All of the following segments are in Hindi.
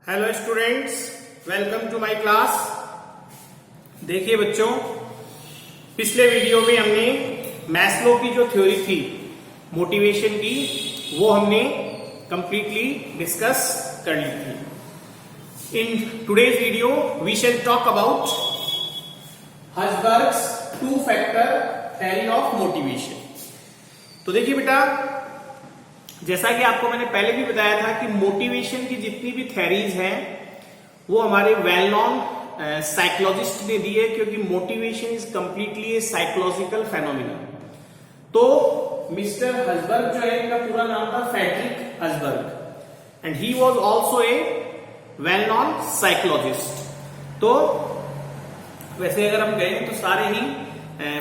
Hello students, welcome to my class. देखिए बच्चों, पिछले वीडियो में हमने मैस्लो की जो थ्योरी थी मोटिवेशन की, वो हमने कंप्लीटली डिस्कस कर ली थी। In today's video we shall talk about Herzberg's two factor theory of motivation. तो देखिए बेटा, जैसा कि आपको मैंने पहले भी बताया था कि मोटिवेशन की जितनी भी थ्योरीज हैं वो हमारे वेल नोन साइकोलॉजिस्ट ने दी है, क्योंकि motivation is completely a psychological phenomena. तो मिस्टर हर्ज़बर्ग जो है, इनका पूरा नाम था Frederick Herzberg, and he was also a well known psychologist. तो वैसे अगर हम गए तो सारे ही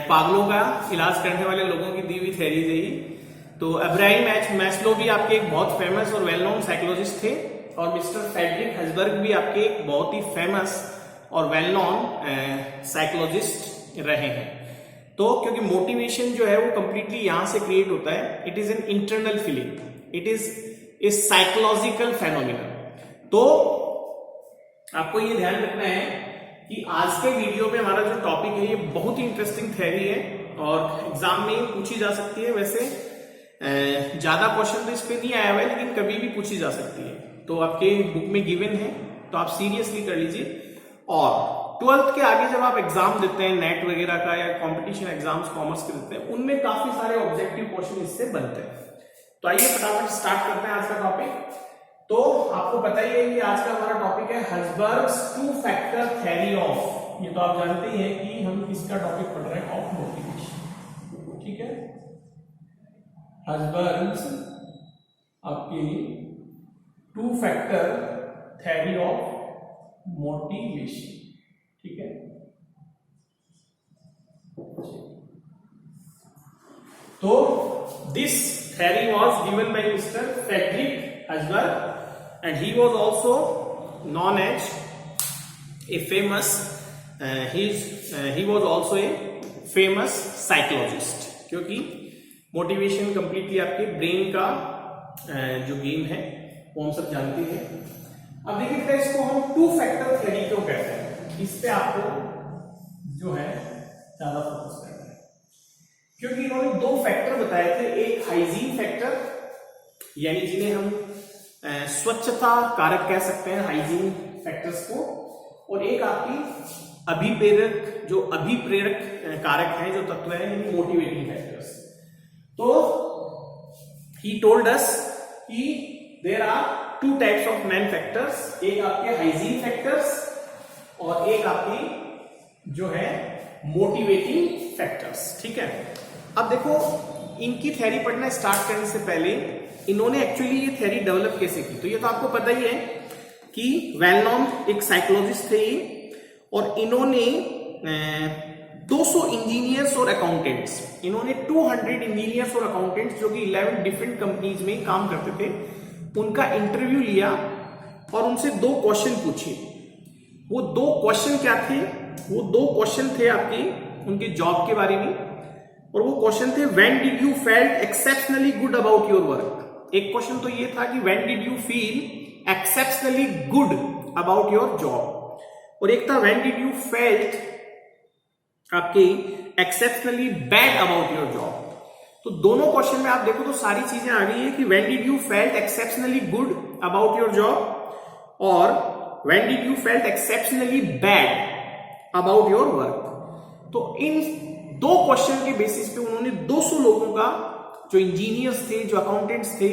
पागलों का इलाज करने वाले लोगों की दी हुई थ्योरीज है ही। तो अब्राहम मैस्लो भी आपके एक बहुत फेमस और वेल नोन साइकोलॉजिस्ट थे, और मिस्टर फ्रेडरिक हर्ज़बर्ग भी आपके एक बहुत ही फेमस और वेल नोन साइकोलॉजिस्ट रहे हैं। तो क्योंकि मोटिवेशन जो है वो कंप्लीटली यहां से क्रिएट होता है, it is an internal feeling, it is a psychological phenomena. तो आपको ये ध्यान रखना है कि आज के वीडियो में हमारा जो टॉपिक है ये बहुत ही इंटरेस्टिंग थ्योरी है और एग्जाम में पूछी जा सकती है। वैसे ज्यादा क्वेश्चन तो इस पे नहीं आया हुआ है, लेकिन कभी भी पूछी जा सकती है। तो आपके बुक में गिवन है, तो आप सीरियसली कर लीजिए। और 12th के आगे जब आप एग्जाम देते हैं नेट वगैरह का या कंपटीशन एग्जाम्स कॉमर्स के देते हैं, उनमें काफी सारे ऑब्जेक्टिव क्वेश्चन इससे बनते हैं। तो आइए फटाफट स्टार्ट करते हैं आज का टॉपिक। तो आपको पता ही है कि आज का हमारा टॉपिक है हर्ज़बर्ग्स टू फैक्टर थ्योरी ऑफ, ये तो आप जानते ही हैं कि हम किसका टॉपिक पढ़ रहे हैं, ऑफ मोटिवेशन। ठीक है, हर्ज़बर्ग्स आपकी two factor theory of motivation. ठीक है, तो this theory was given by mister Frederick Herzberg, and he was also known as a famous he was also a famous psychologist, क्योंकि मोटिवेशन कंप्लीटली आपके ब्रेन का जो गेम है वो हम सब जानते हैं। अब देखिए इसको हम टू फैक्टर थ्योरी क्यों कहते हैं, इस पे आपको जो है ज्यादा फोकस करना है, क्योंकि इन्होंने दो फैक्टर बताए थे। एक हाइजीन फैक्टर, यानी जिन्हें हम स्वच्छता कारक कह सकते हैं, हाइजीन फैक्टर्स को, और एक आपकी अभिप्रेरक कारक है, जो तत्व है, यानी मोटिवेटिंग फैक्टर्स। तो ही टोल्ड अस कि there are two types of main factors, एक आपके हाइजीन फैक्टर्स और एक आपकी जो है मोटिवेटिंग फैक्टर्स। ठीक है, अब देखो इनकी थ्योरी पढ़ना स्टार्ट करने से पहले इन्होंने एक्चुअली ये थ्योरी डेवलप कैसे की, तो ये तो आपको पता ही है कि वेल नोन एक साइकोलॉजिस्ट थे ये, और इन्होंने 200 इंजीनियर्स और अकाउंटेंट्स, इन्होंने 200 इंजीनियर्स और अकाउंटेंट्स जो कि 11 डिफरेंट कंपनीज में काम करते थे, उनका इंटरव्यू लिया और उनसे दो क्वेश्चन पूछे। वो दो क्वेश्चन क्या थे? वो दो क्वेश्चन थे आपके उनके जॉब के बारे में, और वो क्वेश्चन थे when did you felt exceptionally good about your work. एक क्वेश्चन तो ये था कि when did you feel exceptionally good about your job, और एक था व्हेन डिड यू फेल्ट आपके exceptionally bad about your job. तो दोनों क्वेश्चन में आप देखो तो सारी चीजें आ गई है कि when did you felt exceptionally good about your job और when did you felt exceptionally bad about your work. तो इन दो क्वेश्चन के बेसिस पे उन्होंने 200 लोगों का, जो इंजीनियर्स थे, जो अकाउंटेंट्स थे,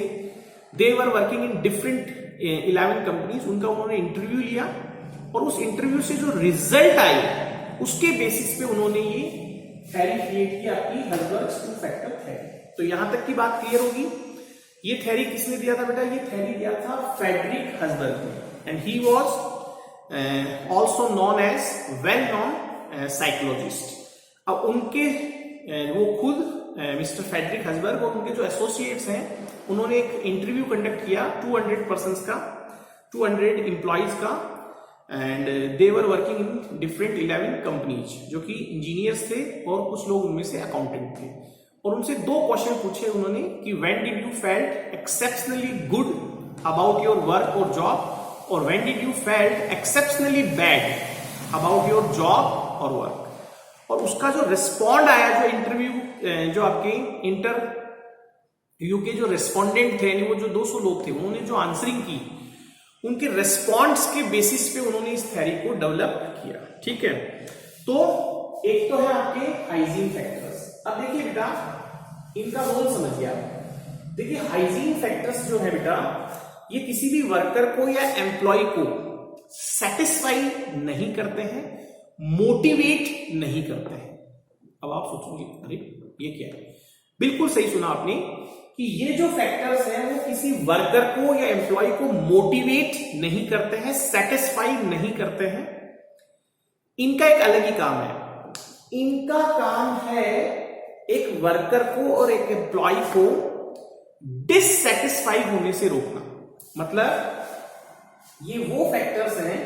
they were working in different 11 companies, उनका उन्होंने इंटरव्यू लिया, और उस इंटरव्यू से जो रिजल्ट आए उसके बेसिस पे उन्होंने ये थ्योरी क्रिएट की, आपकी हर्ज़बर्ग्स टू फैक्टर थ्योरी। तो यहां तक की बात क्लियर होगी। ये थ्योरी किसने दिया था बेटा? ये थ्योरी दिया था फ्रेडरिक हर्ज़बर्ग ने, and he was also known as well known psychologist. अब उनके वो खुद मिस्टर फ्रेडरिक हर्ज़बर्ग और उनके जो एसोसिएट्स हैं, उन्होंने एक इंटरव्यू कंडक्ट किया 200 पर्सन्स का, 200 एम्प्लॉइज का, and they were working in different 11 companies, जो कि इंजीनियर्स थे और कुछ लोग उनमें से अकाउंटेंट थे। और उनसे दो क्वेश्चन पूछे उन्होंने कि when did you felt exceptionally good about your work और जॉब, और when did you felt exceptionally bad about your job और वर्क। और उसका जो रिस्पॉन्ड आया, जो इंटरव्यू, जो आपके इंटरव्यू के जो रेस्पोंडेंट थे, वो जो 200 लोग थे, उन्होंने जो आंसरिंग की, उनके रेस्पॉन्स के बेसिस पे उन्होंने इस थ्योरी को डेवलप किया। ठीक है, तो एक तो है आपके हाइजीन फैक्टर्स। अब देखिए बेटा, इनका रोल समझिए आप। देखिए हाइजीन फैक्टर्स जो है बेटा, ये किसी भी वर्कर को या एम्प्लॉय को सेटिस्फाई नहीं करते हैं, मोटिवेट नहीं करते हैं। अब आप सोचोगे अरे ये क्या है? बिल्कुल सही सुना आपने कि ये जो फैक्टर्स हैं वो किसी वर्कर को या एम्प्लॉय को मोटिवेट नहीं करते हैं, सेटिस्फाई नहीं करते हैं। इनका एक अलग ही काम है। इनका काम है एक वर्कर को और एक एम्प्लॉय को डिससेटिस्फाई होने से रोकना। मतलब ये वो फैक्टर्स हैं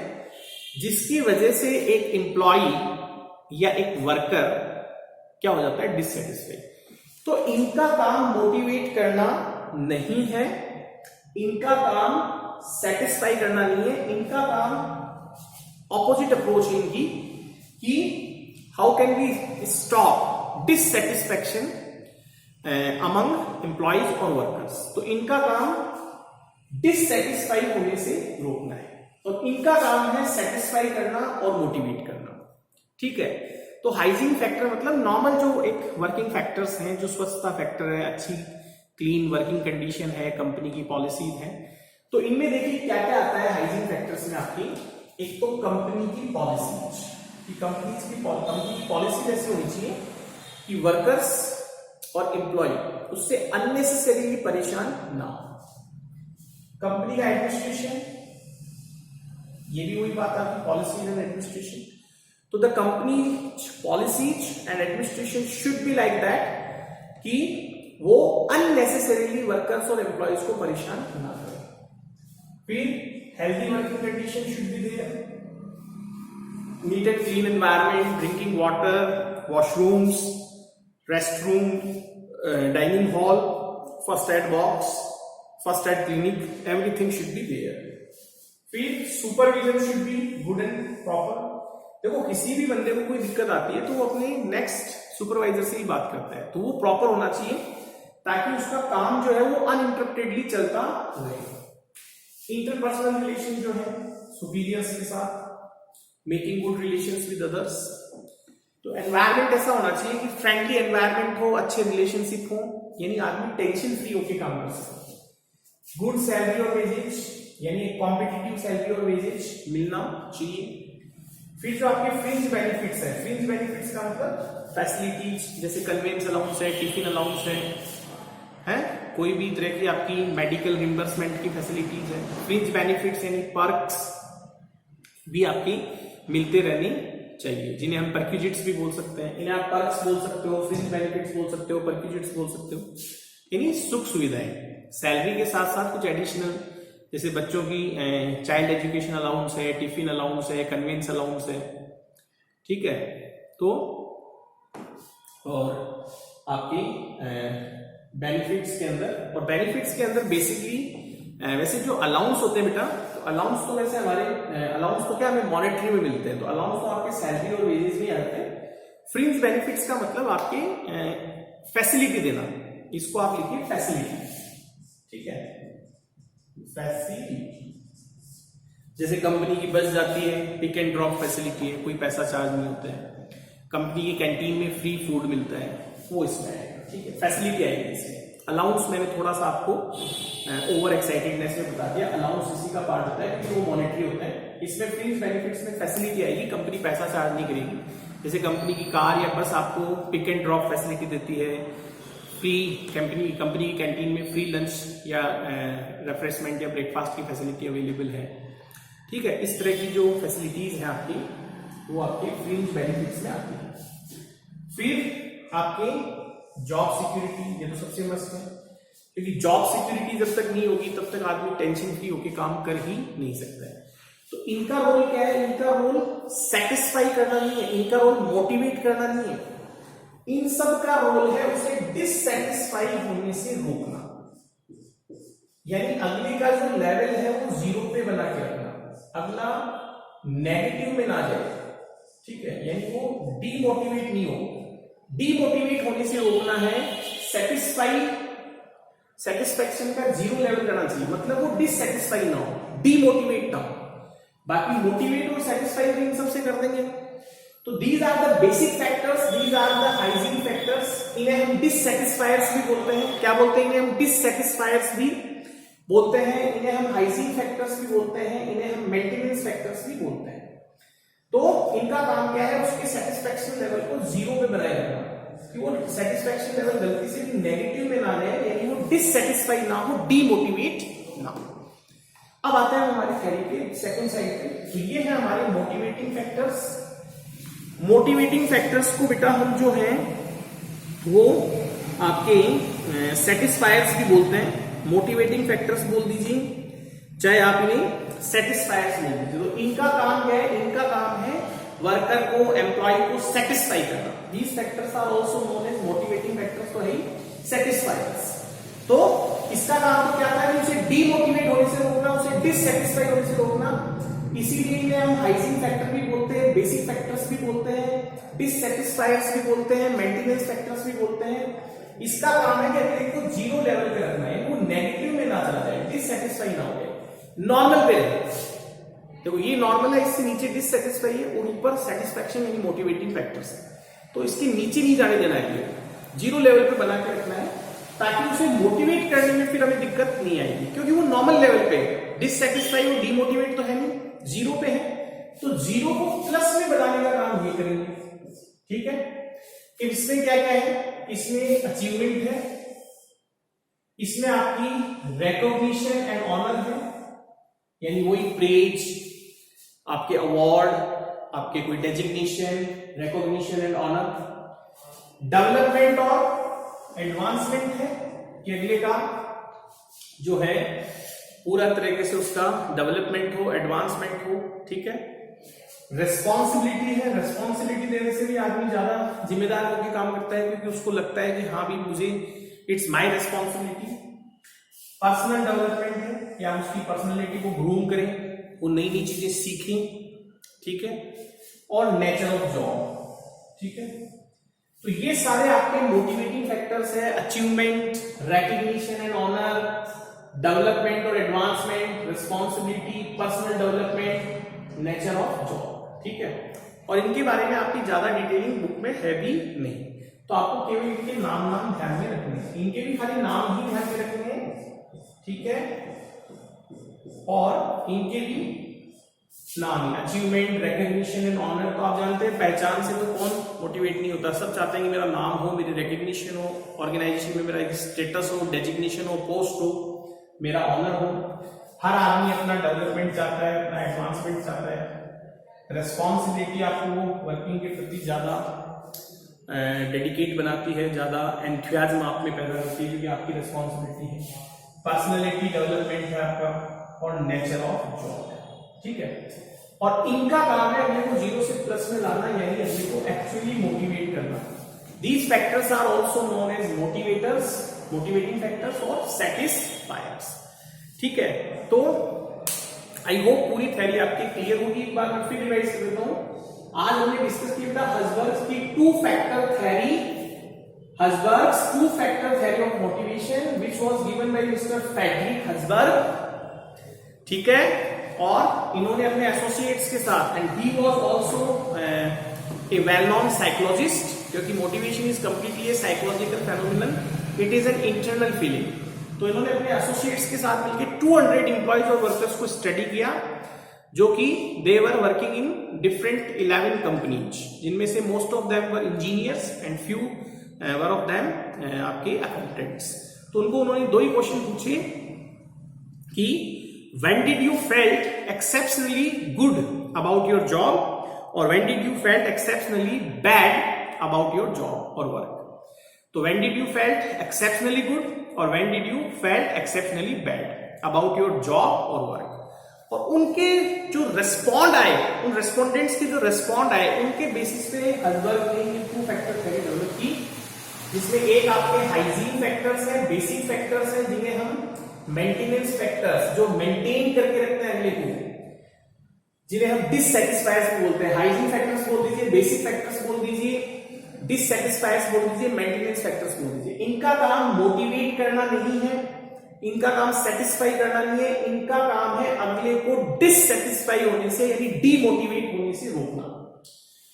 जिसकी वजह से एक एम्प्लॉय या एक वर्कर क्या हो जाता है? डिससेटिस्फाई। तो इनका काम मोटिवेट करना नहीं है, इनका काम सेटिस्फाई करना नहीं है, इनका काम ऑपोजिट अप्रोच है इनकी कि how can we stop dissatisfaction among employees और वर्कर्स। तो इनका काम डिससेटिस्फाई होने से रोकना है और इनका काम है सेटिस्फाई करना और मोटिवेट करना। ठीक है, तो हाइजीन फैक्टर मतलब नॉर्मल जो एक वर्किंग फैक्टर्स हैं, जो स्वच्छता फैक्टर है, अच्छी क्लीन वर्किंग कंडीशन है, कंपनी की पॉलिसीज हैं। तो इनमें देखिए क्या क्या आता है हाइजीन फैक्टर्स में आपकी। एक तो कंपनी की पॉलिसीज, कि कंपनी की पॉलिसी ऐसी होनी चाहिए कि वर्कर्स और एम्प्लॉय उससे अननेसेसरीली परेशान ना हो। कंपनी का एडमिनिस्ट्रेशन, ये भी वही बात आपकी पॉलिसी एंड एडमिनिस्ट्रेशन। तो the company policies and administration should be like that कि वो अननेसेसरीली वर्कर्स और एम्प्लॉयज को परेशान ना करें। फिर healthy working condition should be there, neat and clean environment, drinking water, washrooms, restroom, dining hall, first aid box, first aid clinic, everything should be there. फिर supervision should be good and proper. देखो किसी भी बंदे को कोई दिक्कत आती है तो वो अपने नेक्स्ट सुपरवाइजर से ही बात करता है, तो वो प्रॉपर होना चाहिए ताकि उसका काम जो है वो अनइंटरप्टेडली चलता रहे। इंटरपर्सनल रिलेशन जो है सुपीरियर्स के साथ, making good relations with others. तो एनवायरमेंट ऐसा होना चाहिए कि फ्रेंडली एनवायरमेंट हो, अच्छे रिलेशनशिप हो, यानी आदमी टेंशन फ्री होकर काम कर सके। गुड सैलरी और वेजेज, यानी कॉम्पिटिटिव सैलरी और वेजेज मिलना चाहिए। फिर जो आपके फ्रिंज बेनिफिट्स है, फ्रिंज बेनिफिट्स का मतलब फैसिलिटीज, जैसे कन्वेंस अलाउंस है, टिफिन अलाउंस है, कोई भी तरह की आपकी मेडिकल रिम्बर्समेंट की फैसिलिटीज है। फ्रिंज बेनिफिट्स यानी पर्क्स भी आपकी मिलते रहनी चाहिए, जिन्हें हम परक्यूजिट्स भी बोल सकते हैं। इन्हें आप पर्क्स बोल सकते हो, फ्रिंज बेनिफिट्स बोल सकते हो, परक्यूजिट्स बोल सकते हो, यानी सुख सुविधाएं। सैलरी के साथ साथ कुछ एडिशनल, जैसे बच्चों की चाइल्ड एजुकेशन अलाउंस है, टिफिन अलाउंस है, कन्वेंस अलाउंस है। ठीक है, तो और आपकी बेनिफिट्स के अंदर, और बेनिफिट्स के अंदर बेसिकली वैसे जो अलाउंस होते हैं बेटा, तो अलाउंस तो वैसे हमारे अलाउंस तो क्या हमें मॉनेटरी में मिलते हैं, तो अलाउंस तो आपके सैलरी और वेजेस में आते हैं। फ्रिंज बेनिफिट्स का मतलब आपके फैसिलिटी देना, इसको आप लिखिए फैसिलिटी। ठीक है, फैसिलिटी, जैसे कंपनी की बस जाती है, पिक एंड ड्रॉप फैसिलिटी है, कोई पैसा चार्ज नहीं होता है। कंपनी की कैंटीन में फ्री फूड मिलता है, वो इसमें आएगा। ठीक है, फैसिलिटी आएगी इसमें। अलाउंस मैंने थोड़ा सा आपको ओवर एक्साइटेडनेस में बता दिया, अलाउंस इसी का पार्ट होता है कि वो मॉनेटरी होता है। इसमें फ्रिंज बेनिफिट्स में फैसिलिटी आएगी, कंपनी पैसा चार्ज नहीं करेगी। जैसे कंपनी की कार या बस आपको पिक एंड ड्रॉप फैसिलिटी देती है, फ्री कंपनी की कैंटीन में फ्री लंच या रिफ्रेशमेंट या ब्रेकफास्ट की फैसिलिटी अवेलेबल है। ठीक है, इस तरह की जो फैसिलिटीज हैं आपकी, वो आपके फ्रिंज बेनिफिट्स में आती है। फिर आपके जॉब सिक्योरिटी, ये तो सबसे मस्त है, क्योंकि जॉब सिक्योरिटी जब तक नहीं होगी तब तक आदमी टेंशन फ्री होकर काम कर ही नहीं सकता है। तो इनका रोल क्या है? इनका रोल सेटिस्फाई करना नहीं है, इनका रोल मोटिवेट करना नहीं है, इन सब का रोल है उसे डिससेटिस्फाई होने से रोकना, यानी अगले का जो लेवल है वो 0 पे बना के रखना। अगला नेगेटिव में ना जाए, ठीक है, यानी वो डीमोटिवेट नहीं हो। डीमोटिवेट होने से रोकना है, सेटिस्फैक्शन का 0 लेवल करना चाहिए, मतलब वो डिससेटिस्फाई ना हो, डीमोटिवेट ना हो। बाकी मोटिवेट और सेटिस्फाई इन सबसे कर देंगे। तो these are the basic factors, these are the hygiene factors. इन्हें हम डिससेटिस्फायर्स भी बोलते हैं। क्या बोलते हैं? इन्हें हम डिससेटिस्फायर्स भी बोलते हैं, इन्हें हम हाइजीन फैक्टर्स भी बोलते हैं, इन्हें हम मेंटेनेंस फैक्टर्स भी बोलते हैं। तो इनका काम क्या है? उसके सेटिस्फैक्शन लेवल को 0 पे बनाए रखना, कि वो सेटिस्फैक्शन लेवल गलती से भी नेगेटिव में ना जाए, यानी वो डिससेटिस्फाई ना हो, डीमोटिवेट ना हो। अब आते हैं हमारे थ्योरी के सेकंड साइड पे। तो ये है हमारे मोटिवेटिंग फैक्टर्स। मोटिवेटिंग फैक्टर्स को बेटा हम जो है वो आपके सेटिस्फायर्स भी बोलते हैं। मोटिवेटिंग फैक्टर्स बोल दीजिए, चाहे आप इन्हें सेटिस्फायर्स बोल दीजिए। तो इनका काम क्या है? इनका काम है वर्कर को, एम्प्लॉय को सेटिस्फाई करना। These factors are also known as motivating factors, तो है सेटिस्फायर्स। तो इसका काम तो क्या था? उसे डीमोटिवेट होने से रोकना, उसे डिससेटिस्फाई होने से रोकना। इसीलिए इन्हें हम हाइजीन फैक्टर भी बोलते हैं, बेसिक फैक्टर्स भी बोलते हैं, डिससेटिस्फायर्स भी बोलते हैं, मेंटेनेंस फैक्टर्स भी बोलते हैं। इसका काम है कि एथलीट को 0 लेवल पे रखना है, वो नेगेटिव में ना चला जाए, डिससेटिस्फाई ना हो जाए, नॉर्मल पे रहे। देखो ये नॉर्मल है, इससे नीचे डिससेटिस्फाई है और ऊपर सेटिस्फैक्शन यानी मोटिवेटिंग फैक्टर्स है। तो इसके नीचे नहीं जाने देना है, 0 लेवल पे बना के रखना है, ताकि उसे मोटिवेट करने में फिर हमें दिक्कत नहीं आएगी, क्योंकि वो नॉर्मल लेवल पे है। डिससेटिस्फाई और डीमोटिवेट तो है नहीं, 0 पे है। तो 0 को प्लस में बनाने का काम ये करेंगे, ठीक है। इसमें क्या क्या है? इसमें अचीवमेंट है, इसमें आपकी रिकॉग्निशन एंड ऑनर है, यानी वही प्रेज, आपके अवार्ड, आपके कोई designation, recognition and honour. Development और एडवांसमेंट है कि अगले का जो है पूरा तरीके से उसका डेवलपमेंट हो, एडवांसमेंट हो, ठीक है। रिस्पॉन्सिबिलिटी है, रिस्पॉन्सिबिलिटी देने से भी आदमी ज्यादा जिम्मेदार होकर काम करता है, क्योंकि उसको लगता है कि हाँ भी मुझे it's my responsibility. Personal development है कि आप उसकी पर्सनैलिटी को ग्रूम करें, वो नई नई चीजें सीखें, ठीक है। और नेचर ऑफ जॉब, ठीक है। तो ये सारे आपके मोटिवेटिंग फैक्टर्स है, achievement, recognition and honour, development और advancement, responsibility, personal development, nature of job, ठीक है। और इनके बारे में आपकी ज्यादा डिटेलिंग बुक में है भी नहीं, तो आपको केवल इनके नाम ध्यान में रखने हैं, इनके भी खाली नाम ही ध्यान में रखने हैं, ठीक है। और इनके भी नाम, अचीवमेंट, रिकॉग्निशन एंड ऑनर, तो आप जानते हैं पहचान से तो कौन मोटिवेट नहीं होता, सब चाहते हैं कि मेरा नाम हो, मेरी रिकॉग्निशन हो, ऑर्गेनाइजेशन में मेरा एक स्टेटस हो, डेजिग्नेशन हो, पोस्ट हो, मेरा ऑनर हो। हर आदमी अपना डेवलपमेंट चाहता है, अपना एडवांसमेंट चाहता है। रेस्पॉन्सिबिलिटी आपको वर्किंग के प्रति ज्यादा डेडिकेट बनाती है, ज्यादा एंथुसियाज्म आप में पैदा करती है, क्योंकि आपकी रेस्पॉन्सिबिलिटी है। पर्सनैलिटी डेवलपमेंट है आपका, और नेचर ऑफ जॉब, ठीक है। और इनका काम है अगले को 0 से प्लस में लाना, यानी अगले को एक्चुअली मोटिवेट करना। These factors are also known as motivators, motivating factors और सेटिस्फायर्स, ठीक है। तो आई होप पूरी थ्योरी आपकी क्लियर होगी। एक बार मैं फिर रिवाइज कर देता हूं। आज हमने डिस्कस किया था हसबर्ग्स की 2 factor theory, Herzberg's 2 factor theory of motivation which was given by mister Frederick Herzberg, ठीक है। और इन्होंने अपने एसोसिएट्स के साथ, and he was also a well known psychologist, क्योंकि motivation is completely a psychological phenomenon, it is an internal feeling. तो इन्होंने अपने एसोसिएट्स के साथ मिलकर 200 एम्प्लॉयज और वर्कर्स को स्टडी किया, जो कि they were working in different 11 companies, जिनमें से most of them were engineers and few were of them आपके अकाउंटेंट्स। तो उनको उन्होंने 2 ही क्वेश्चन पूछे कि when did you felt exceptionally good about your job, or when did you felt exceptionally bad about your job or work? तो when did you felt exceptionally good और when did you felt exceptionally bad about your job or work? और उनके जो रेस्पॉन्ड आए, उन रेस्पोंडेंट्स के जो रेस्पॉन्ड आए, उनके बेसिस पे हसबर्ग ने ये 2 फैक्टर थ्योरी डेवलप की, जिसमें एक आपके हाइजीन फैक्टर्स हैं, बेसिक फैक्टर्स हैं, जिन्हें हम मेंटेनेंस फैक्टर्स, जो मेंटेन करके रखते हैं अगले को, जिन्हें हम डिससेटिस्फायर्स बोलते हैं। हाइजीन फैक्टर्स बोल दीजिए, बेसिक फैक्टर्स बोल दीजिए, डिससेटिस्फायर्स बोल दीजिए, मेंटेनेंस फैक्टर्स बोल दीजिए। इनका काम मोटिवेट करना नहीं है, इनका काम सेटिस्फाई करना नहीं है, इनका काम है अगले को डिससेटिस्फाई होने से यानी डीमोटिवेट होने से रोकना।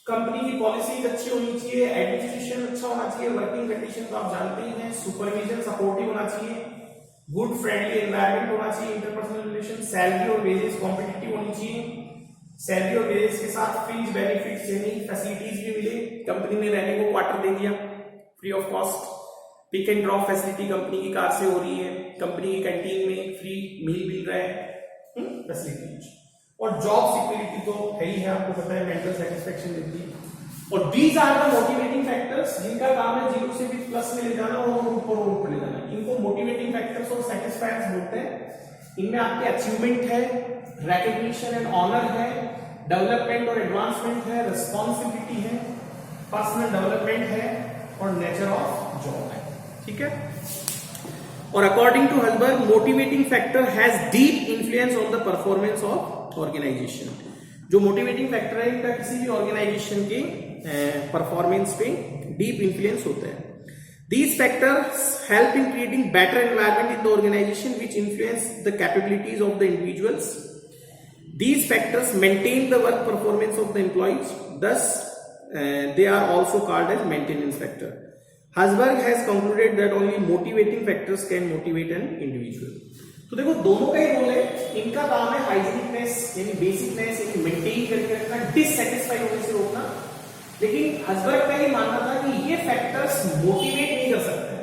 कंपनी की पॉलिसी अच्छी होनी चाहिए, एडमिनिस्ट्रेशन अच्छा होना चाहिए, वर्किंग कंडीशन तो आप जानते ही हैं, सुपरविजन सपोर्टिव होना चाहिए, गुड फ्रेंडली एनवायरनमेंट होना चाहिए, इंटरपर्सनल रिलेशन, सैलरी और वेजेस कॉम्पिटिटिव होनी चाहिए, सैलरी और वेजेस के साथ फ्रीज बेनिफिट्स यानी फैसिलिटीज भी मिले, कंपनी ने रहने को क्वार्टर दे दिया free of cost, pick and drop facility company की कार से हो रही है, कंपनी की कैंटीन में फ्री मील मिल रहा है, फैसिलिटीज, और जॉब सिक्योरिटी तो है ही है, आपको पता है, मेंटल सेटिस्फेक्शन देती है। और these are the motivating factors जिनका काम है जीरो से भी प्लस में ले जाना और ऊपर और ऊपर ले जाना। इनको मोटिवेटिंग फैक्टर्स और सेटिस्फायर्स बोलते हैं। इनमें आपके अचीवमेंट है, रिकॉग्निशन एंड ऑनर है, डेवलपमेंट और एडवांसमेंट है, रिस्पॉन्सिबिलिटी है, पर्सनल डेवलपमेंट है और नेचर ऑफ जॉब है। ठीक है। और according to Herzberg motivating factor has deep influence on the performance of organisation. जो मोटिवेटिंग फैक्टर है इनका किसी भी ऑर्गेनाइजेशन के परफॉर्मेंस पे डीप इन्फ्लुएंस होता है। These factors help in creating better environment in the organization which influence the capabilities of the individuals. These factors maintain the work performance of the employees. Thus, they are also called as maintenance factor. Husberg has concluded that only motivating factors can motivate an individual. तो देखो दोनों का ही रोल है, इनका काम है हाइजीनिकनेस यानी बेसिकनेस यानी मेंटेन करके रखना, डिससेटिस्फाई होने से रोकना। लेकिन हसबर्ग का ये मानना था कि ये फैक्टर्स मोटिवेट नहीं कर सकते,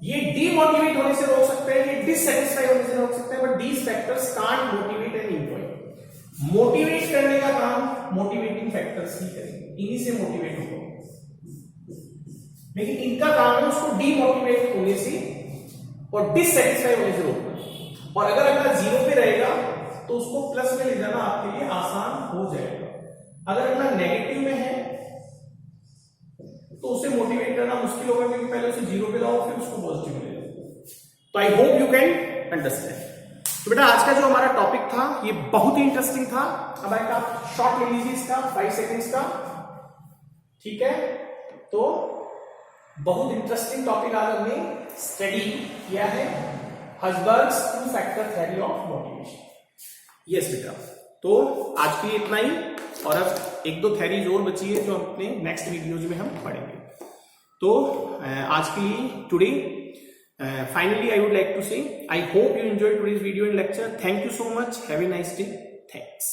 ये डीमोटिवेट होने से रोक सकते हैं, ये डिससेटिस्फाई होने से रोक सकते हैं, but these factors can't motivate an employee. Motivate करने का काम मोटिवेटिंग फैक्टर्स ही करेंगे, इन्हीं से मोटिवेट होगा, लेकिन इनका काम है उसको डीमोटिवेट होने से और डिससेटिस्फाई होने से रोकना। और अगर अगला जीरो पे रहेगा तो उसको प्लस में ले जाना आपके लिए आसान हो जाएगा। अगर अगला नेगेटिव में है तो उसे मोटिवेट करना मुश्किल होगा, क्योंकि पहले उसे जीरो पे लाओ फिर उसको पॉजिटिव में ले जाओ। तो I hope you can understand. तो बेटा आज का जो हमारा टॉपिक था ये बहुत ही इंटरेस्टिंग था। अब एक आप शॉर्ट ले लीजिए इसका 5 सेकेंड्स का, ठीक है। तो बहुत इंटरेस्टिंग टॉपिक आज हमने स्टडी किया है, हसबर्ग्स 2 factor theory of motivation. Yes बेटा, तो आज के लिए इतना ही, और अब 1-2 थ्योरीज और बची है जो अपने नेक्स्ट वीडियोज में हम पढ़ेंगे। तो आज के लिए today finally I would like to say I hope you enjoy today's video and lecture. Thank you so much, have a nice day, thanks.